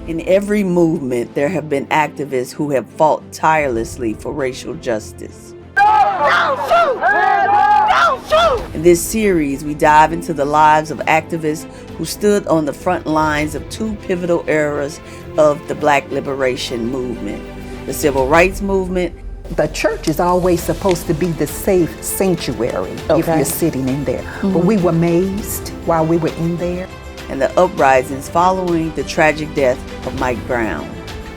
In every movement, there have been activists who have fought tirelessly for racial justice. Don't shoot! Don't shoot! In this series, we dive into the lives of activists who stood on the front lines of two pivotal eras of the Black liberation movement, the Civil Rights Movement. The church is always supposed to be the safe sanctuary if you're sitting in there. But we were amazed while we were in there. And the uprisings following the tragic death of Mike Brown.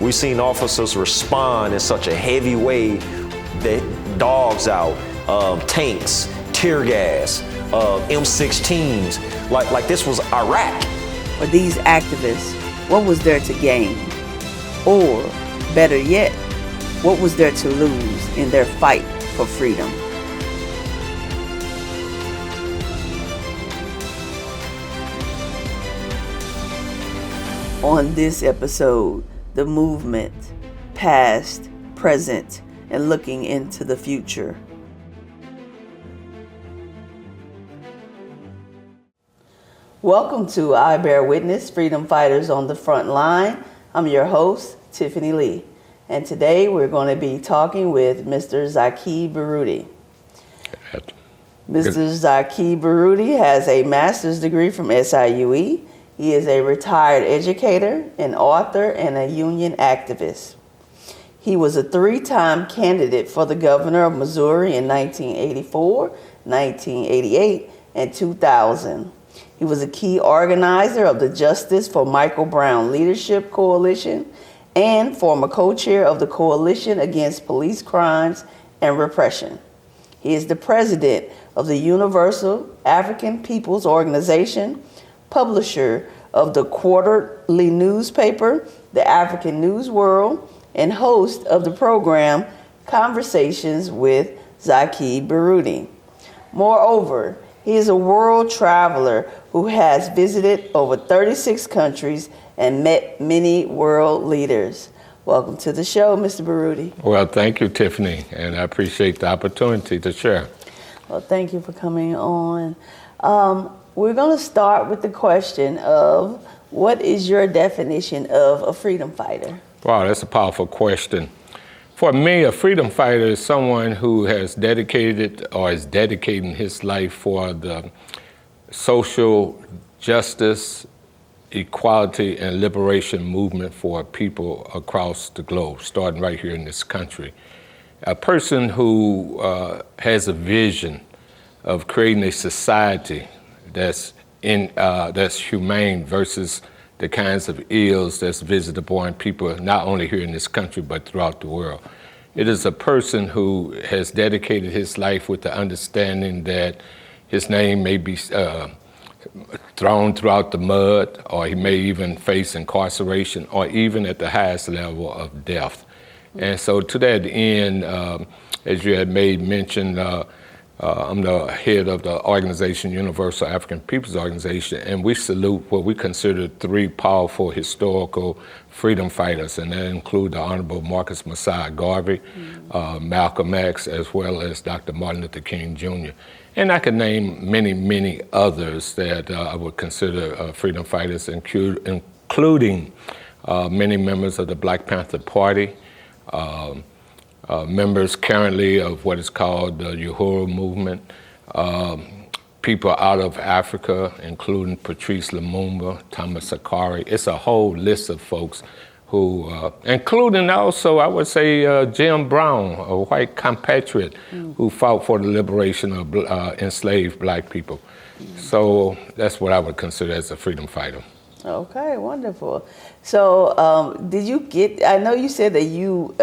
We've seen officers respond in such a heavy way that dogs out, tanks, tear gas, M16s, like this was Iraq. For these activists, what was there to gain? Or, better yet, what was there to lose in their fight for freedom? On this episode, the movement, past, present, and looking into the future. Welcome to I Bear Witness, Freedom Fighters on the Front Line. I'm your host, Tiffany Lee. And today we're going to be talking with Mr. Zaki Baruti. Mr. Zaki Baruti has a master's degree from SIUE. He is a retired educator, an author, and a union activist. He was a three-time candidate for the governor of Missouri in 1984, 1988, and 2000. He was a key organizer of the Justice for Michael Brown Leadership Coalition and former co-chair of the Coalition Against Police Crimes and Repression. He is the president of the Universal African Peoples Organization, publisher of the quarterly newspaper, The African News World, and host of the program Conversations with Zaki Baruti. Moreover, he is a world traveler who has visited over 36 countries and met many world leaders. Welcome to the show, Mr. Baruti. Well, thank you, Tiffany, and I appreciate the opportunity to share. Well, thank you for coming on. We're going to start with the question of what is your definition of a freedom fighter? Wow, that's a powerful question. For me, a freedom fighter is someone who has dedicated or is dedicating his life for the social justice, equality, and liberation movement for people across the globe, starting right here in this country. A person who has a vision of creating a society that's humane versus the kinds of ills that's visited upon people not only here in this country but throughout the world. It is a person who has dedicated his life with the understanding that his name may be thrown throughout the mud, or he may even face incarceration, or even at the highest level of death. And so to that end, as you had made mention, I'm the head of the organization, Universal African Peoples Organization, and we salute what we consider three powerful historical freedom fighters, and that include the Honorable Marcus Messiah Garvey, Malcolm X, as well as Dr. Martin Luther King Jr. And I could name many, many others that I would consider freedom fighters, including many members of the Black Panther Party, members currently of what is called the Uhuru movement, people out of Africa, including Patrice Lumumba, Thomas Sankara. It's a whole list of folks who, including also, I would say, Jim Brown, a white compatriot who fought for the liberation of enslaved Black people. So that's what I would consider as a freedom fighter. Okay, wonderful. So did you get, I know you said that you,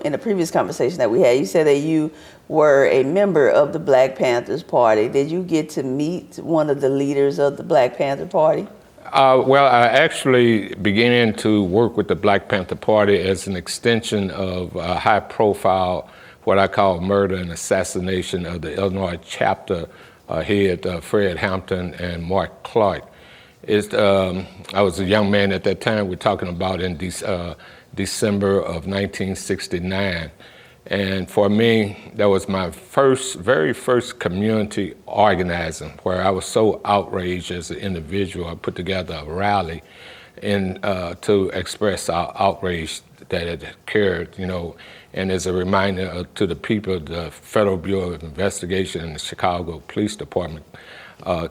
in a previous conversation that we had, you said that you were a member of the Black Panthers Party. Did you get to meet one of the leaders of the Black Panther Party? Well, I actually began to work with the Black Panther Party as an extension of a high-profile, what I call murder and assassination of the Illinois chapter head, Fred Hampton and Mark Clark. I was a young man at that time. We're talking about in December of 1969. And for me, that was my very first community organizing, where I was so outraged as an individual. I put together a rally to express our outrage that had occurred, and as a reminder to the people, the Federal Bureau of Investigation and the Chicago Police Department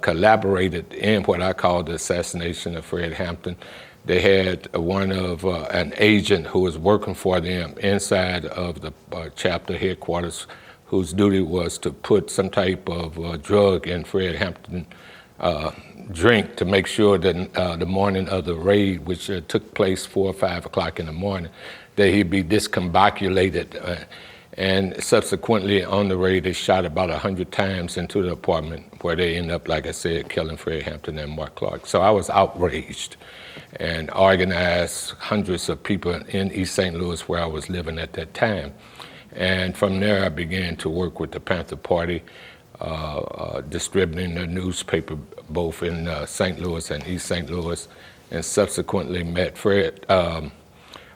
collaborated in what I call the assassination of Fred Hampton. They had an agent who was working for them inside of the chapter headquarters, whose duty was to put some type of drug in Fred Hampton drink to make sure that the morning of the raid, which took place 4 or 5 o'clock in the morning, that he'd be discombobulated. And subsequently on the raid, they shot about 100 times into the apartment where they ended up, like I said, killing Fred Hampton and Mark Clark. So I was outraged and organized hundreds of people in East St. Louis where I was living at that time. And from there, I began to work with the Panther Party, distributing the newspaper both in St. Louis and East St. Louis, and subsequently met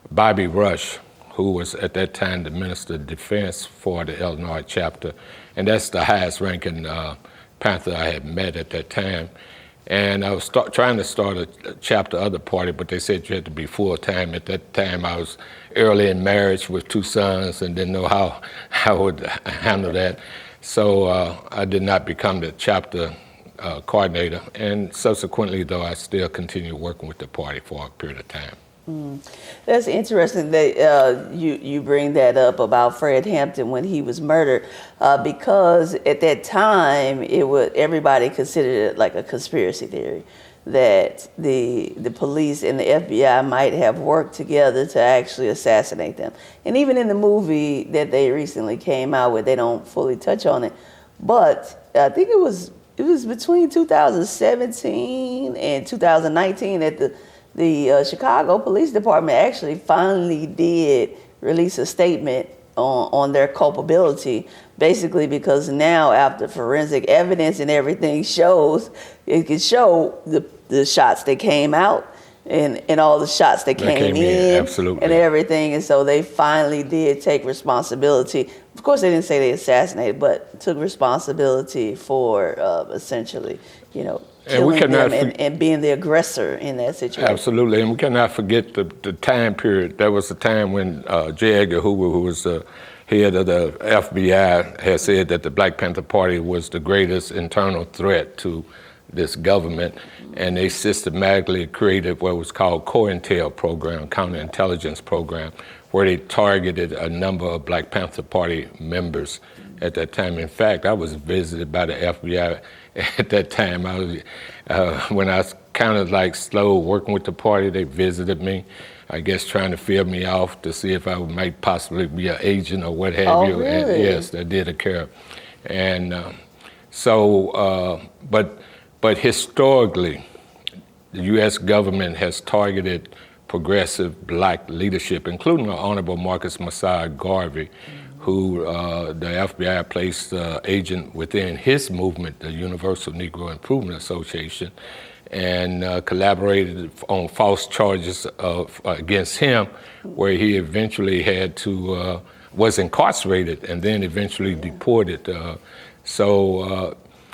Bobby Rush, who was at that time the Minister of Defense for the Illinois chapter. And that's the highest ranking Panther I had met at that time. And I was trying to start a chapter of the party, but they said you had to be full-time. At that time, I was early in marriage with 2 sons and didn't know how I would handle that. So I did not become the chapter coordinator. And subsequently, though, I still continued working with the party for a period of time. That's interesting that you bring that up about Fred Hampton when he was murdered, because at that time everybody considered it like a conspiracy theory that the police and the FBI might have worked together to actually assassinate them. And even in the movie that they recently came out with, they don't fully touch on it, but I think it was between 2017 and 2019 that the Chicago Police Department actually finally did release a statement on their culpability, basically because now after forensic evidence and everything it can show the shots that came out and all the shots that came in absolutely. And everything. And so they finally did take responsibility. Of course, they didn't say they assassinated, but took responsibility for essentially, killing them and being the aggressor in that situation. Absolutely, and we cannot forget the time period. There was a time when J. Edgar Hoover, who was the head of the FBI, had said that the Black Panther Party was the greatest internal threat to this government, and they systematically created what was called COINTELPRO, counterintelligence program, where they targeted a number of Black Panther Party members at that time. In fact, I was visited by the FBI at that time. When I was kind of like slow working with the party, they visited me, I guess trying to feel me off to see if I might possibly be an agent or what have you. Really? And yes, that did occur. And but historically, the U.S. government has targeted progressive Black leadership, including the Honorable Marcus Messiah Garvey, who the FBI placed agent within his movement, the Universal Negro Improvement Association, and collaborated on false charges against him, where he eventually was incarcerated and then eventually deported.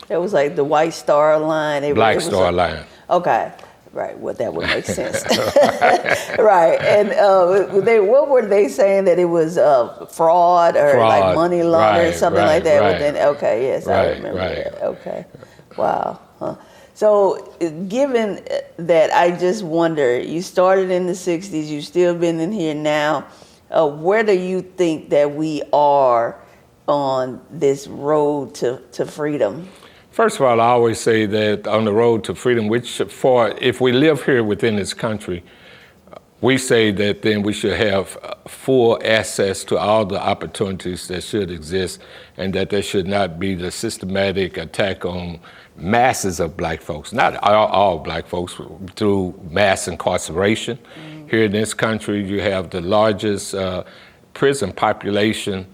It was like the White Star Line. Black Star Line. Okay. Right, well, that would make sense. Right, and what were they saying, that it was fraud or like money laundering, something like that? Right. Okay, yes, I remember that. Okay, wow. Huh. So given that, I just wonder, you started in the 60s, you've still been in here now. Where do you think that we are on this road to freedom? First of all, I always say that on the road to freedom, if we live here within this country, we say that then we should have full access to all the opportunities that should exist, and that there should not be the systematic attack on masses of Black folks, not all Black folks, through mass incarceration. Mm-hmm. Here in this country, you have the largest prison population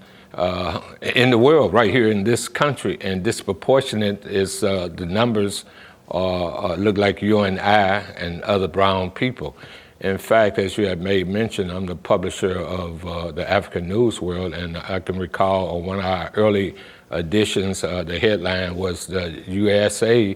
in the world, right here in this country, and disproportionate is the numbers look like you and I and other brown people. In fact, as you have made mention, I'm the publisher of the African News World, and I can recall on one of our early editions, the headline was the USA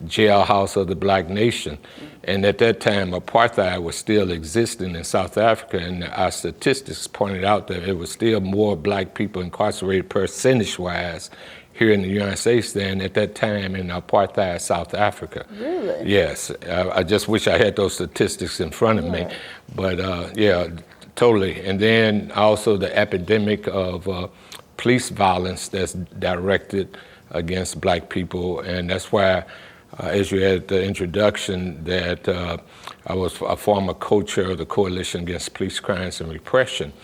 jailhouse of the black nation. And at that time, apartheid was still existing in South Africa, and our statistics pointed out that it was still more black people incarcerated percentage-wise here in the United States than at that time in apartheid South Africa. Really? Yes. I just wish I had those statistics in front of me. But yeah, totally. And then also the epidemic of police violence that's directed against black people. And that's why, as you had the introduction, that I was a former co-chair of the Coalition Against Police Crimes and Repression.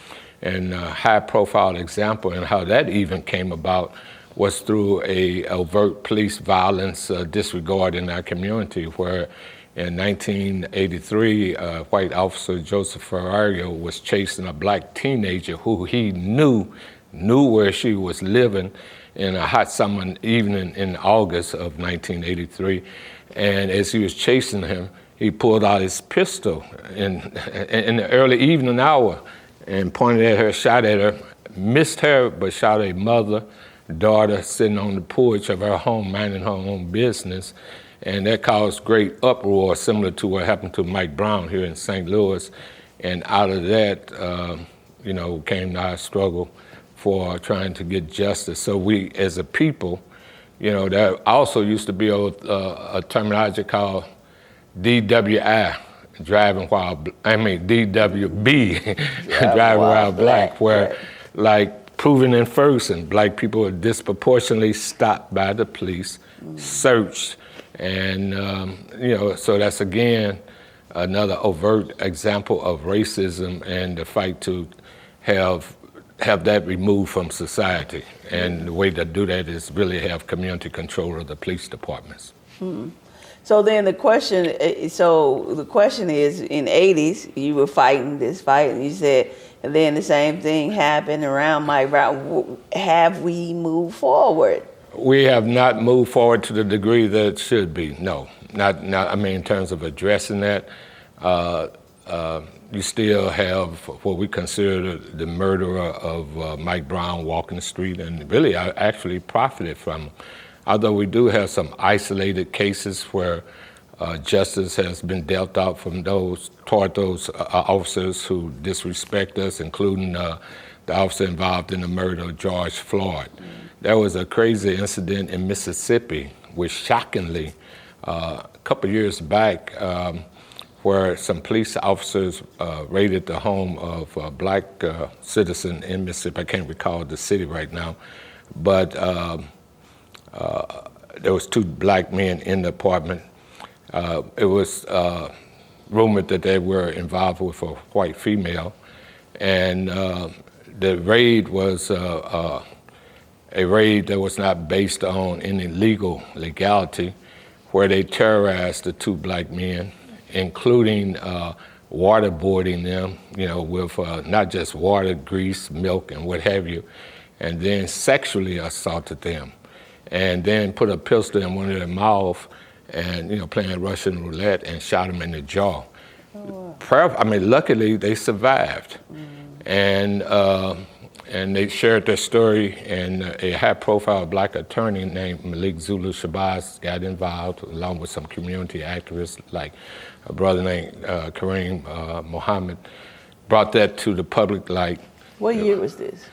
And a high-profile example and how that even came about was through a overt police violence disregard in our community, where in 1983, white officer Joseph Ferrario was chasing a black teenager who he knew where she was living in a hot summer evening in August of 1983. And as he was chasing him, he pulled out his pistol in the early evening hour and pointed at her, shot at her, missed her, but shot a mother, daughter sitting on the porch of her home, minding her own business. And that caused great uproar, similar to what happened to Mike Brown here in St. Louis. And out of that, came our struggle for trying to get justice. So we, as a people, there also used to be a terminology called DWI, DWB, driving while black, where, like, proven in Ferguson, black people are disproportionately stopped by the police, searched, and so that's again another overt example of racism and the fight to have that removed from society. And the way to do that is really have community control of the police departments. So then the question is, in the 80s, you were fighting this fight, and you said, and then the same thing happened around Mike Brown. Have we moved forward? We have not moved forward to the degree that it should be, no. Not. I mean, in terms of addressing that, you still have what we consider the murderer of Mike Brown walking the street, and really I actually profited from him. Although we do have some isolated cases where justice has been dealt out toward those officers who disrespect us, including the officer involved in the murder of George Floyd. There was a crazy incident in Mississippi, which shockingly, a couple of years back, where some police officers raided the home of a black citizen in Mississippi. I can't recall the city right now, but there was two black men in the apartment. It was rumored that they were involved with a white female, and the raid was a raid that was not based on any legality, where they terrorized the two black men, including waterboarding them, with not just water, grease, milk, and what have you, and then sexually assaulted them, and then put a pistol in one of their mouth and, playing Russian roulette and shot them in the jaw. Oh, wow. Luckily they survived. And they shared their story, and a high-profile black attorney named Malik Zulu Shabazz got involved, along with some community activists, like a brother named Kareem Mohammed, brought that to the public light. What year was this?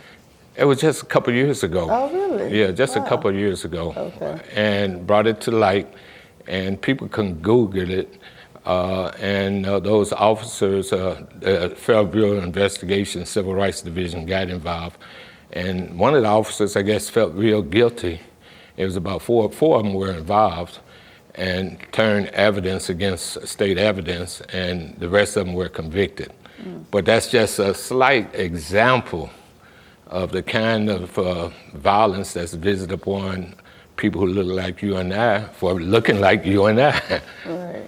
It was just a couple of years ago. Oh, really? Yeah, just a couple of years ago. Okay. And brought it to light, and people can Google it. And those officers, the Federal Bureau of Investigation, Civil Rights Division got involved. And one of the officers, I guess, felt real guilty. It was about four of them were involved and turned evidence against state evidence, and the rest of them were convicted. But that's just a slight example of the kind of violence that's visited upon people who look like you and I for looking like you and I. Right.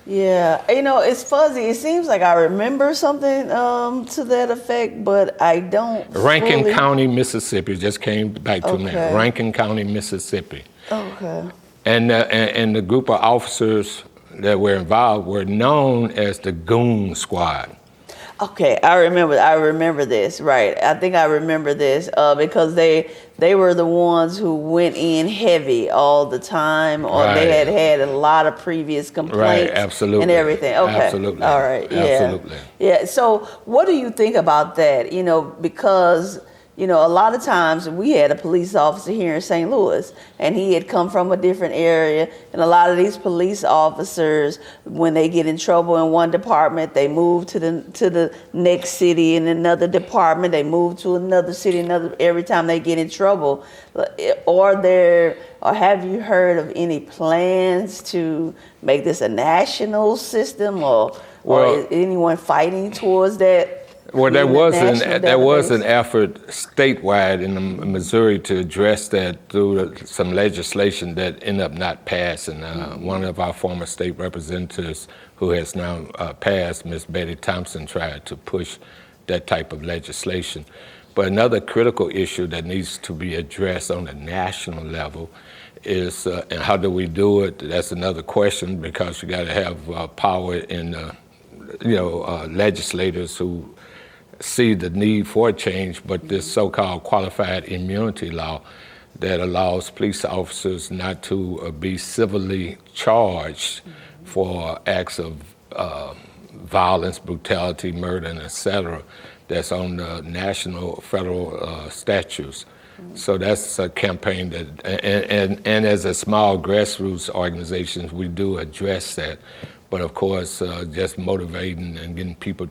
Yeah, it's fuzzy. It seems like I remember something to that effect, but I don't. Rankin County, Mississippi, just came back to me. Okay. Rankin County, Mississippi. Okay. And the group of officers that were involved were known as the Goon Squad. Okay, I remember this, right. I think I remember this because they were the ones who went in heavy all the time, or they Right. had a lot of previous complaints absolutely. and everything. Okay. Absolutely. All right, yeah. Absolutely. Yeah, so what do you think about that? Because a lot of times we had a police officer here in St. Louis, and he had come from a different area. And a lot of these police officers, when they get in trouble in one department, they move to the next city in another department. They move to another city, every time they get in trouble. Or have you heard of any plans to make this a national system, or is anyone fighting towards that? Well, there was an effort statewide in Missouri to address that through some legislation that ended up not passing. One of our former state representatives, who has now passed, Ms. Betty Thompson, tried to push that type of legislation. But another critical issue that needs to be addressed on a national level is, and how do we do it? That's another question, because you got to have power in, legislators who see the need for change, but this so-called qualified immunity law that allows police officers not to be civilly charged for acts of violence, brutality, murder, and et cetera, that's on the national federal statutes. So that's a campaign that, and as a small grassroots organizations, we do address that. But of course, just motivating and getting people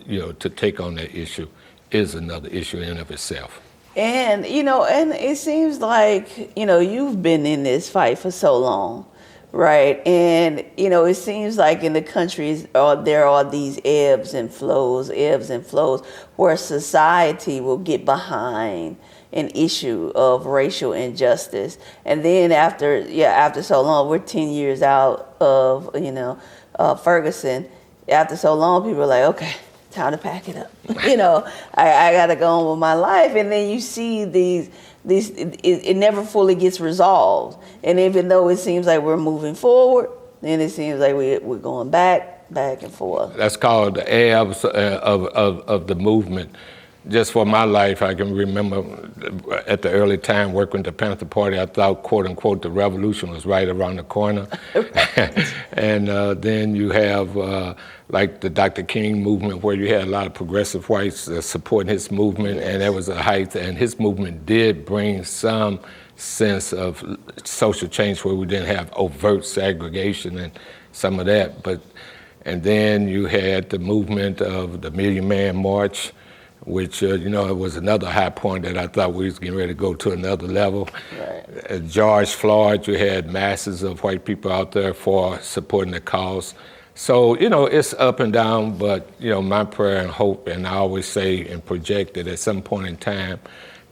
to take on that issue is another issue in and of itself. And, and it seems like, you've been in this fight for so long, right? And, it seems like in the countries there are these ebbs and flows, where society will get behind an issue of racial injustice. And then after so long, we're 10 years out of, Ferguson. After so long, people are like, okay, time to pack it up. I got to go on with my life. And then you see it never fully gets resolved. And even though it seems like we're moving forward, then it seems like we're going back and forth. That's called the ebbs of the movement. Just for my life, I can remember at the early time working with the Panther Party, I thought, quote unquote, the revolution was right around the corner. And then you have like the Dr. King movement, where you had a lot of progressive whites supporting his movement, and there was a height, and his movement did bring some sense of social change where we didn't have overt segregation and some of that. And then you had the movement of the Million Man March, which, it was another high point that I thought we was getting ready to go to another level. Right. George Floyd, you had masses of white people out there for supporting the cause. So, it's up and down, but, my prayer and hope, and I always say and project that at some point in time,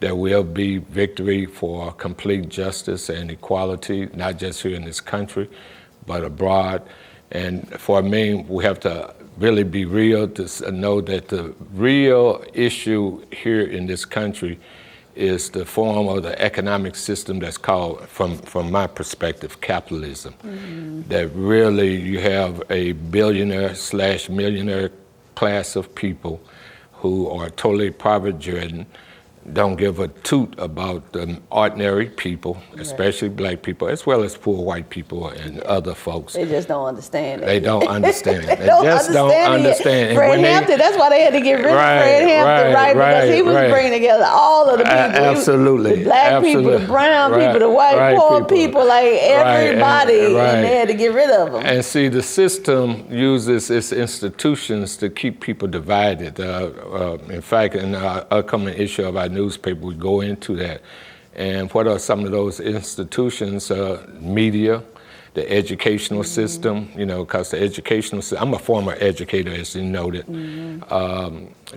there will be victory for complete justice and equality, not just here in this country, but abroad. And for me, we have to really be real to know that the real issue here in this country is the form of the economic system that's called, from my perspective, capitalism. Mm-hmm. That really you have a billionaire/millionaire class of people who are totally profit-driven, don't give a toot about the ordinary people, especially black people, as well as poor white people and other folks. They just don't understand it. They don't understand it. They don't just don't understand it. Fred Hampton, that's why they had to get rid of Fred Hampton, right? Because he was bringing together all of the people. Absolutely. The black people, the brown people, the white poor people, like everybody, and they had to get rid of them. And see, the system uses its institutions to keep people divided. In fact, in our upcoming issue of our newspaper, we go into that. And what are some of those institutions? Media, the educational system, because the educational system, I'm a former educator, as you noted,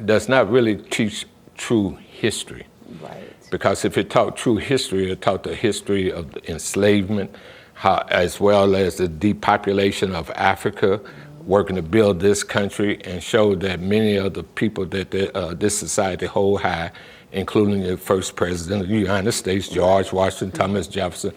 does not really teach true history. Right. Because if it taught true history, it taught the history of the enslavement, as well as the depopulation of Africa, working to build this country, and showed that many of the people that this society hold high, including the first president of the United States, George Washington, Thomas Jefferson,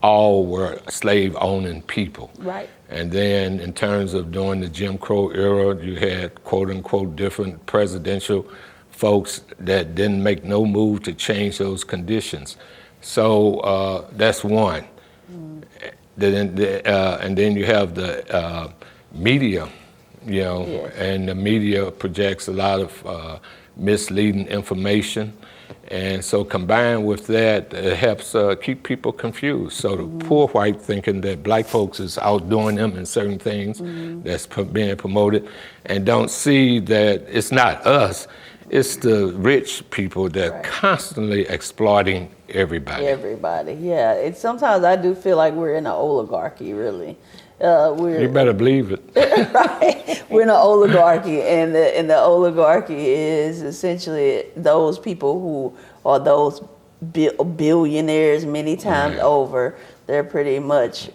all were slave-owning people. Right. And then in terms of during the Jim Crow era, you had quote unquote different presidential folks that didn't make no move to change those conditions. So that's one. And then you have the media, you know, and the media projects a lot of misleading information. And so combined with that, it helps keep people confused. So the poor white thinking that black folks is outdoing them in certain things that's being promoted, and don't see that it's not us, it's the rich people that constantly exploiting everybody. Everybody, yeah. Sometimes I do feel like we're in an oligarchy, really. You better believe it. Right. We're in an oligarchy, and the oligarchy is essentially those people who are those billionaires many times over. They're pretty much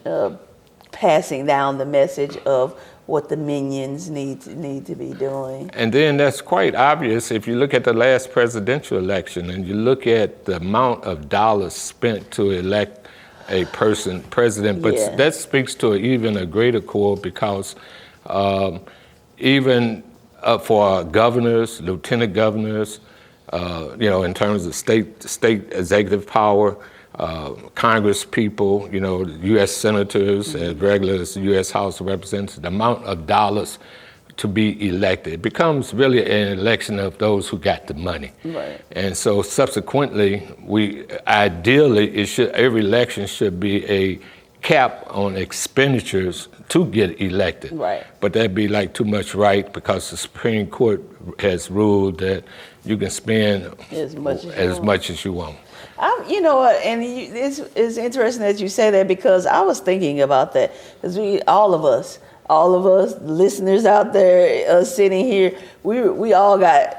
passing down the message of what the minions need to be doing. And then that's quite obvious if you look at the last presidential election and you look at the amount of dollars spent to elect a president, but that speaks to even a greater core, because even for governors, lieutenant governors, you know, in terms of state executive power, Congress people, you know, U.S. senators, as regular as the U.S. House of Representatives, the amount of dollars to be elected. It becomes really an election of those who got the money. Right. And so subsequently, ideally, every election should be a cap on expenditures to get elected. Right. But that'd be like too much right, because the Supreme Court has ruled that you can spend as much as you want. You know what, and it's interesting that you say that, because I was thinking about that, because all of us listeners out there sitting here, we all got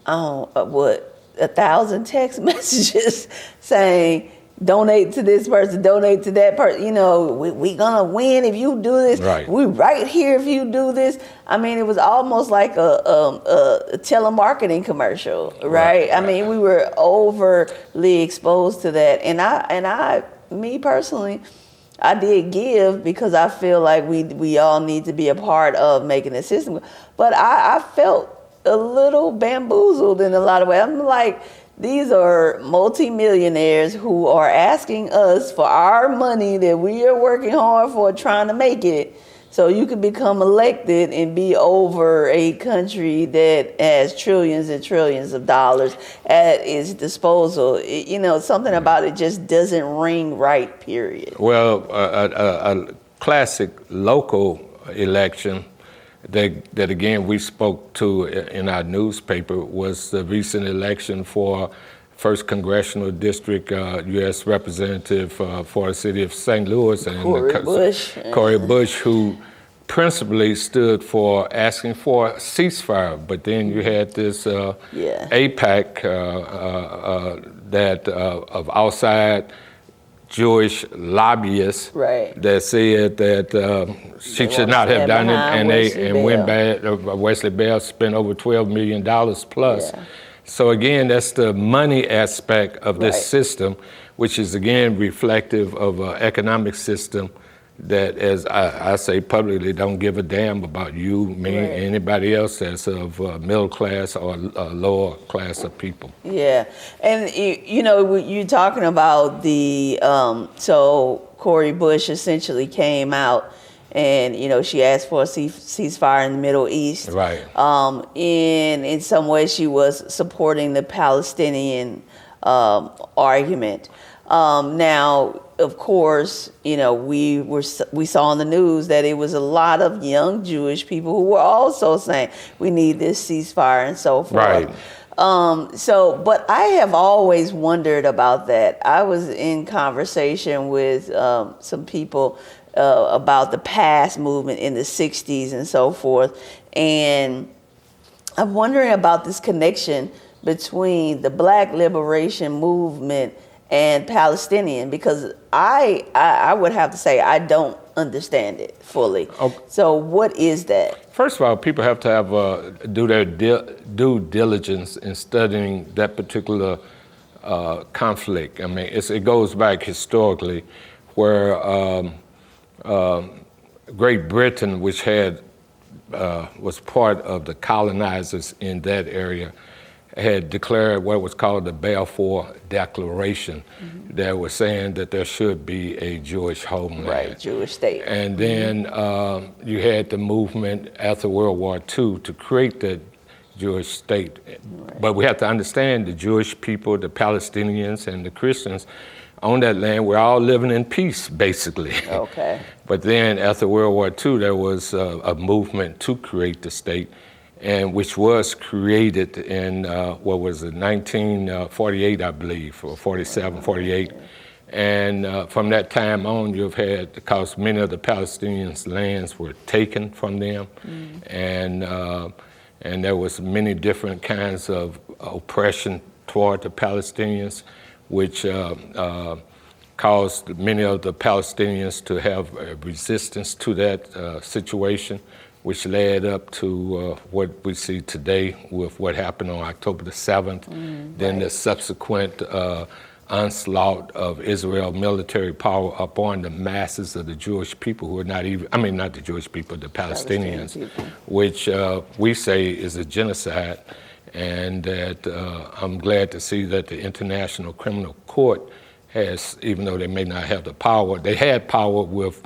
1,000 text messages saying, donate to this person, donate to that person. You know, we gonna win if you do this. Right. We right here if you do this. I mean, it was almost like a telemarketing commercial, right? I mean, we were overly exposed to that, and I, me personally, I did give because I feel like we all need to be a part of making the system. But I felt a little bamboozled in a lot of ways. I'm like, these are multimillionaires who are asking us for our money that we are working hard for, trying to make it, so you can become elected and be over a country that has trillions and trillions of dollars at its disposal. You know, something about it just doesn't ring right, period. Well, a classic local election that again we spoke to in our newspaper was the recent election for 1st Congressional District U.S. Representative for the city of St. Louis, and Cori Bush, who principally stood for asking for a ceasefire. But then you had this AIPAC of outside Jewish lobbyists that said that she should not have done it, and Wesley Bell spent over $12 million plus. Yeah. So again, that's the money aspect of this system, which is again reflective of an economic system that, as I say publicly, don't give a damn about you, me, anybody else that's of middle class or lower class of people. Yeah, and you know, you're talking about the, so Cori Bush essentially came out and, you know, she asked for a ceasefire in the Middle East. Right. In some way she was supporting the Palestinian argument. Now, of course, you know, we saw in the news that it was a lot of young Jewish people who were also saying we need this ceasefire and so forth. Right. But I have always wondered about that. I was in conversation with some people about the past movement in the 60s and so forth, and I'm wondering about this connection between the Black liberation movement and Palestinian, because I would have to say I don't understand it fully. Okay. So what is that? First of all, people have to have do their due diligence in studying that particular conflict. I mean, it goes back historically, where Great Britain, which had was part of the colonizers in that area, had declared what was called the Balfour Declaration, that was saying that there should be a Jewish homeland. Right, Jewish state. And then you had the movement after World War II to create the Jewish state. Right. But we have to understand the Jewish people, the Palestinians, and the Christians on that land, we're all living in peace, basically. Okay. But then after World War II, there was a movement to create the state, and which was created in, 1948, I believe, or 47, 48. And from that time on, you've had, because many of the Palestinians' lands were taken from them, and there was many different kinds of oppression toward the Palestinians, which caused many of the Palestinians to have a resistance to that situation, which led up to what we see today with what happened on October the 7th, then the subsequent onslaught of Israel military power upon the masses of the Jewish people who are not even, I mean, not the Jewish people, the Palestinians, which we say is a genocide. And that I'm glad to see that the International Criminal Court has, even though they may not have the power, they had power with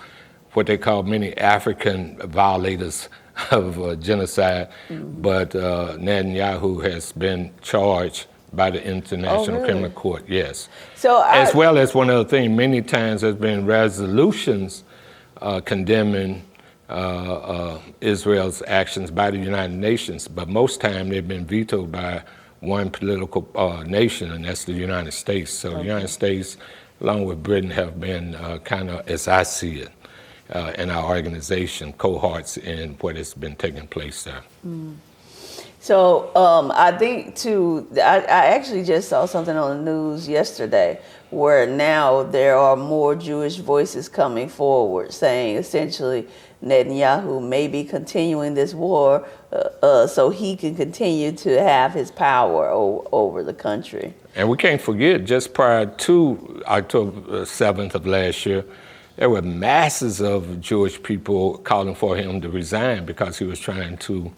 what they call many African violators of genocide, but Netanyahu has been charged by the International Criminal Court, yes. So as well as one other thing, many times there's been resolutions condemning Israel's actions by the United Nations, but most time they've been vetoed by one political nation, and that's the United States. So the United States, along with Britain, have been kind of, as I see it, in our organization, cohorts in what has been taking place there. So I think too, I actually just saw something on the news yesterday where now there are more Jewish voices coming forward saying essentially Netanyahu may be continuing this war so he can continue to have his power over the country. And we can't forget, just prior to October 7th of last year, there were masses of Jewish people calling for him to resign because he was trying to,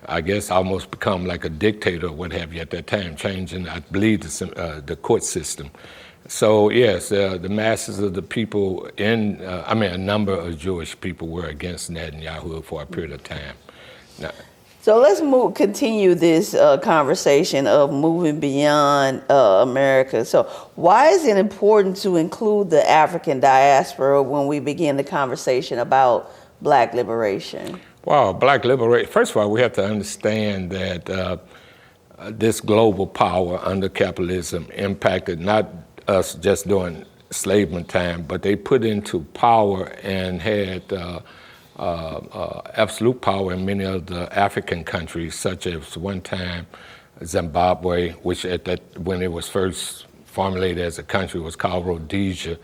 I guess, almost become like a dictator or what have you at that time, changing, I believe, the court system. So yes, the masses of the people a number of Jewish people were against Netanyahu for a period of time. Now, so let's continue this conversation of moving beyond America. So why is it important to include the African diaspora when we begin the conversation about Black liberation? Well, Black liberation, first of all, we have to understand that this global power under capitalism impacted not us just during enslavement time, but they put into power and had absolute power in many of the African countries, such as one time Zimbabwe, which when it was first formulated as a country was called Rhodesia,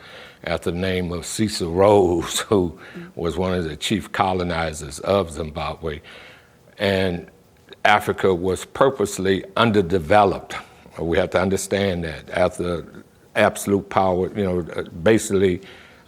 after the name of Cecil Rhodes, who was one of the chief colonizers of Zimbabwe. And Africa was purposely underdeveloped. We have to understand that. After absolute power, basically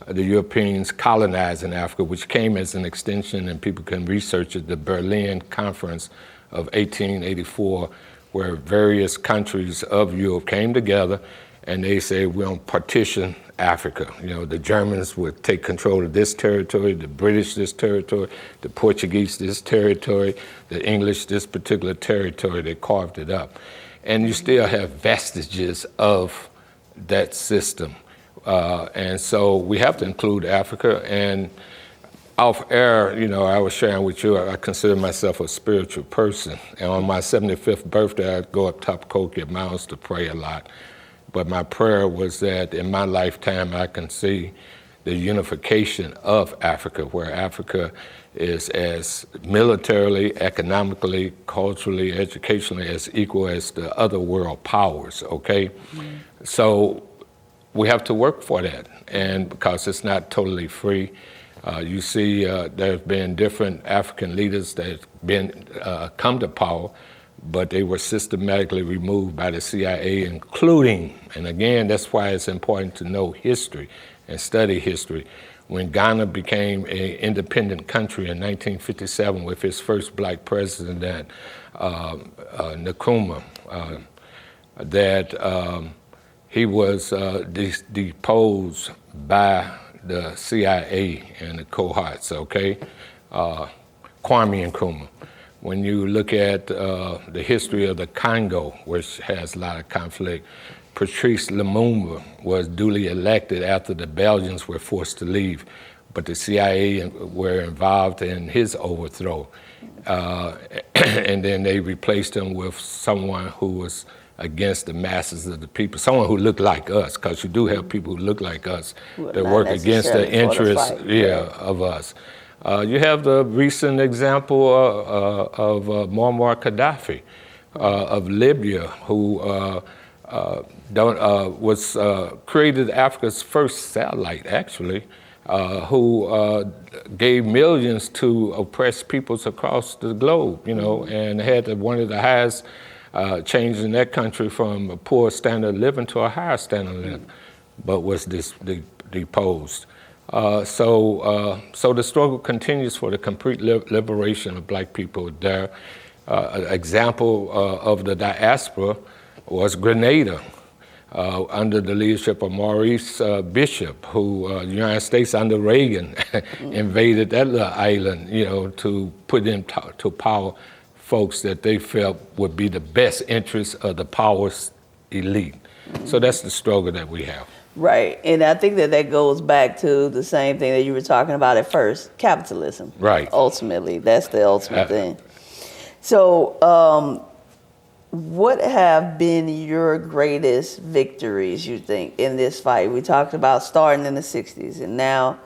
the Europeans colonizing Africa, which came as an extension, and people can research it, the Berlin Conference of 1884, where various countries of Europe came together and they say, we're going to partition Africa. The Germans would take control of this territory, the British this territory, the Portuguese this territory, the English this particular territory. They carved it up. And you still have vestiges of that system. And so we have to include Africa. And off air, I was sharing with you, I consider myself a spiritual person. And on my 75th birthday, I'd go up top Coke Mountains to pray a lot. But my prayer was that in my lifetime, I can see the unification of Africa, where Africa is as militarily, economically, culturally, educationally as equal as the other world powers, okay? So we have to work for that, and because it's not totally free. You see there have been different African leaders that have been come to power, but they were systematically removed by the CIA, including, and again, that's why it's important to know history and study history, when Ghana became an independent country in 1957 with its first black president, Nkrumah, that he was deposed by the CIA and the cohorts, okay? Kwame Nkrumah. When you look at the history of the Congo, which has a lot of conflict, Patrice Lumumba was duly elected after the Belgians were forced to leave, but the CIA were involved in his overthrow. And then they replaced him with someone who was against the masses of the people, someone who looked like us, because you do have people who look like us that work against the interests of us. You have the recent example of Muammar Gaddafi of Libya, who was created Africa's first satellite, actually, who gave millions to oppressed peoples across the globe, you know, and had one of the highest changes in that country from a poor standard of living to a higher standard of living, but was deposed. So the struggle continues for the complete liberation of black people there. An example of the diaspora was Grenada, under the leadership of Maurice Bishop, who the United States under Reagan invaded that little island, you know, to put into power folks that they felt would be the best interests of the power's elite. So that's the struggle that we have. Right, and I think that goes back to the same thing that you were talking about at first, capitalism. Right. Ultimately, that's the ultimate thing. So, what have been your greatest victories, you think, in this fight? We talked about starting in the 60s, and now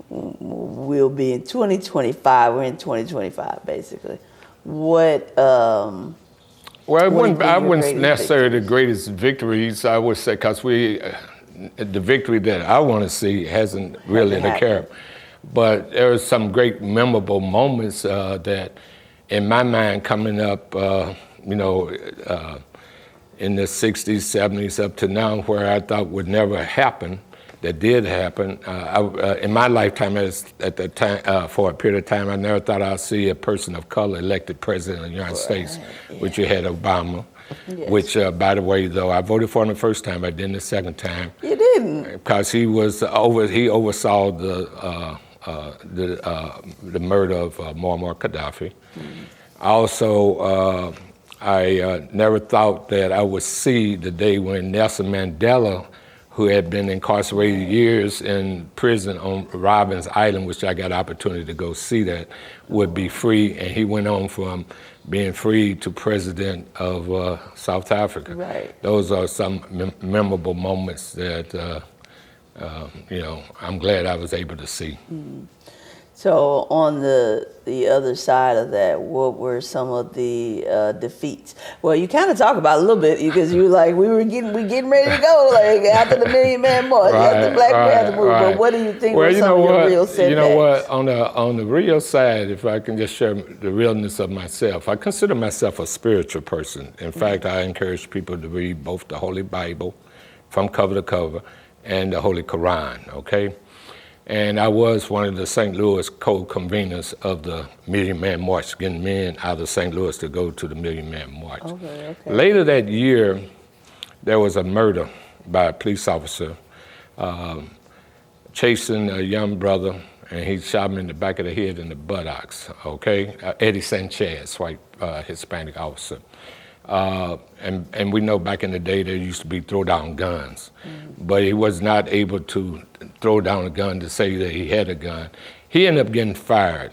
we'll be in 2025. We're in 2025, basically. What? Well, I wouldn't necessarily the greatest victories, I would say, because the victory that I want to see hasn't really occurred. But there are some great memorable moments that, in my mind, coming up, in the 60s, 70s, up to now, where I thought would never happen, that did happen. In my lifetime, at that time, for a period of time, I never thought I'd see a person of color elected president of the United States, which you had Obama. Yes. Which, by the way, though, I voted for him the first time, I didn't the second time. You didn't? Because he oversaw the murder of Muammar Gaddafi. Also, I never thought that I would see the day when Nelson Mandela, who had been incarcerated years in prison on Robins Island, which I got opportunity to go see that, would be free, and he went on from being free to president of South Africa. Right. Those are some memorable moments that, I'm glad I was able to see. Mm-hmm. So on the other side of that, what were some of the defeats? Well, you kind of talk about a little bit because you were like, we getting ready to go, like after the Million Man March, after the Black Panther movie. But what do you think were some of your real setbacks? You know what? On the real side, if I can just share the realness of myself, I consider myself a spiritual person. In fact, I encourage people to read both the Holy Bible from cover to cover and the Holy Quran, okay? And I was one of the St. Louis co-conveners of the Million Man March, getting men out of St. Louis to go to the Million Man March. Okay. Later that year, there was a murder by a police officer chasing a young brother, and he shot him in the back of the head and the buttocks, okay? Eddie Sanchez, white Hispanic officer. And we know back in the day there used to be throw down guns, but he was not able to throw down a gun to say that he had a gun. He ended up getting fired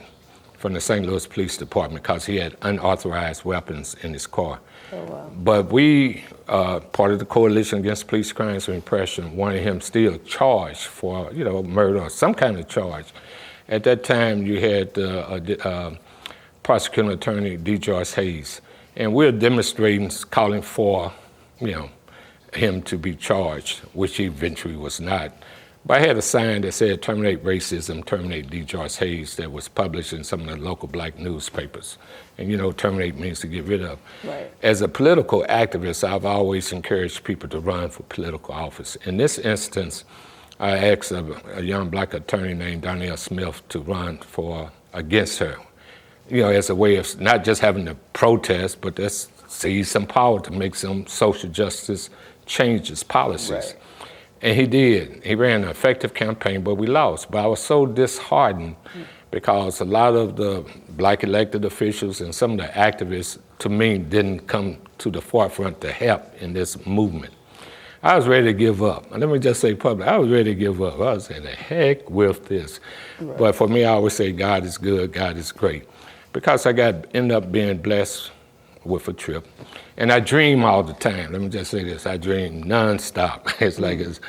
from the St. Louis Police Department because he had unauthorized weapons in his car. Oh, wow. But we, part of the Coalition Against Police Crimes and Repression, wanted him still charged for, murder or some kind of charge. At that time, you had prosecuting attorney D. Joyce Hayes. And we're demonstrating, calling for, him to be charged, which he eventually was not. But I had a sign that said, "Terminate racism, terminate D. Joyce Hayes," that was published in some of the local black newspapers. And terminate means to get rid of. Right. As a political activist, I've always encouraged people to run for political office. In this instance, I asked a young black attorney named Donnell Smith to run for against her, as a way of not just having to protest, but to seize some power to make some social justice changes, policies. Right. And he did. He ran an effective campaign, but we lost. But I was so disheartened because a lot of the black elected officials and some of the activists, to me, didn't come to the forefront to help in this movement. I was ready to give up. And let me just say publicly, I was ready to give up. I was saying, the heck with this. Right. But for me, I always say, God is good, God is great. Because I ended up being blessed with a trip. And I dream all the time. Let me just say this, I dream nonstop.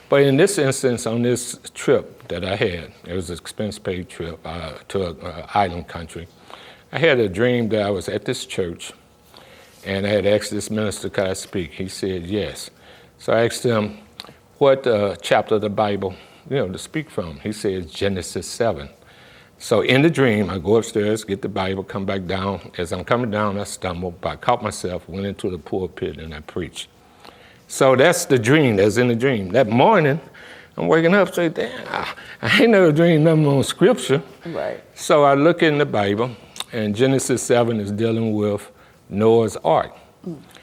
But in this instance, on this trip that I had, it was an expense-paid trip to an island country. I had a dream that I was at this church, and I had asked this minister, could I speak? He said, yes. So I asked him, what chapter of the Bible, to speak from? He said, Genesis 7. So in the dream, I go upstairs, get the Bible, come back down. As I'm coming down, I stumbled, but I caught myself, went into the pulpit, and I preached. So that's the dream, that's in the dream. That morning, I'm waking up, say, damn, I ain't never dreamed nothing on scripture. Right. So I look in the Bible, and Genesis 7 is dealing with Noah's Ark.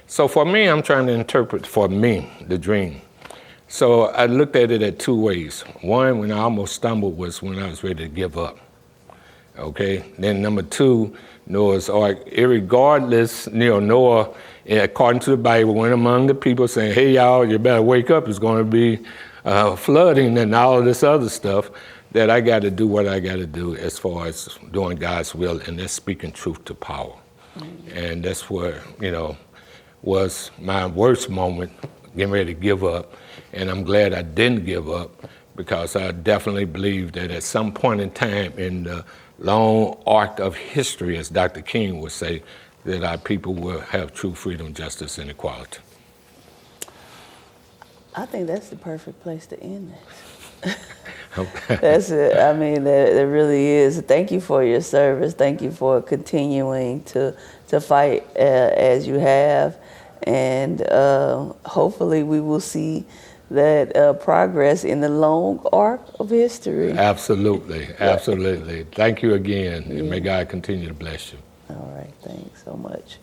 So for me, I'm trying to interpret, for me, the dream. So I looked at it at two ways. One, when I almost stumbled, was when I was ready to give up. Okay, then number two, Noah's Ark, irregardless, Noah, according to the Bible, went among the people saying, hey, y'all, you better wake up, it's going to be flooding and all of this other stuff, that I got to do what I got to do as far as doing God's will, and that's speaking truth to power. Mm-hmm. And that's where, was my worst moment, getting ready to give up. And I'm glad I didn't give up, because I definitely believe that at some point in time in the long arc of history, as Dr. King would say, that our people will have true freedom, justice, and equality. I think that's the perfect place to end this. That's it. I mean, it really is. Thank you for your service. Thank you for continuing to fight as you have. And hopefully we will see that progress in the long arc of history. Absolutely, absolutely. Thank you again, and may God continue to bless you. All right, thanks so much.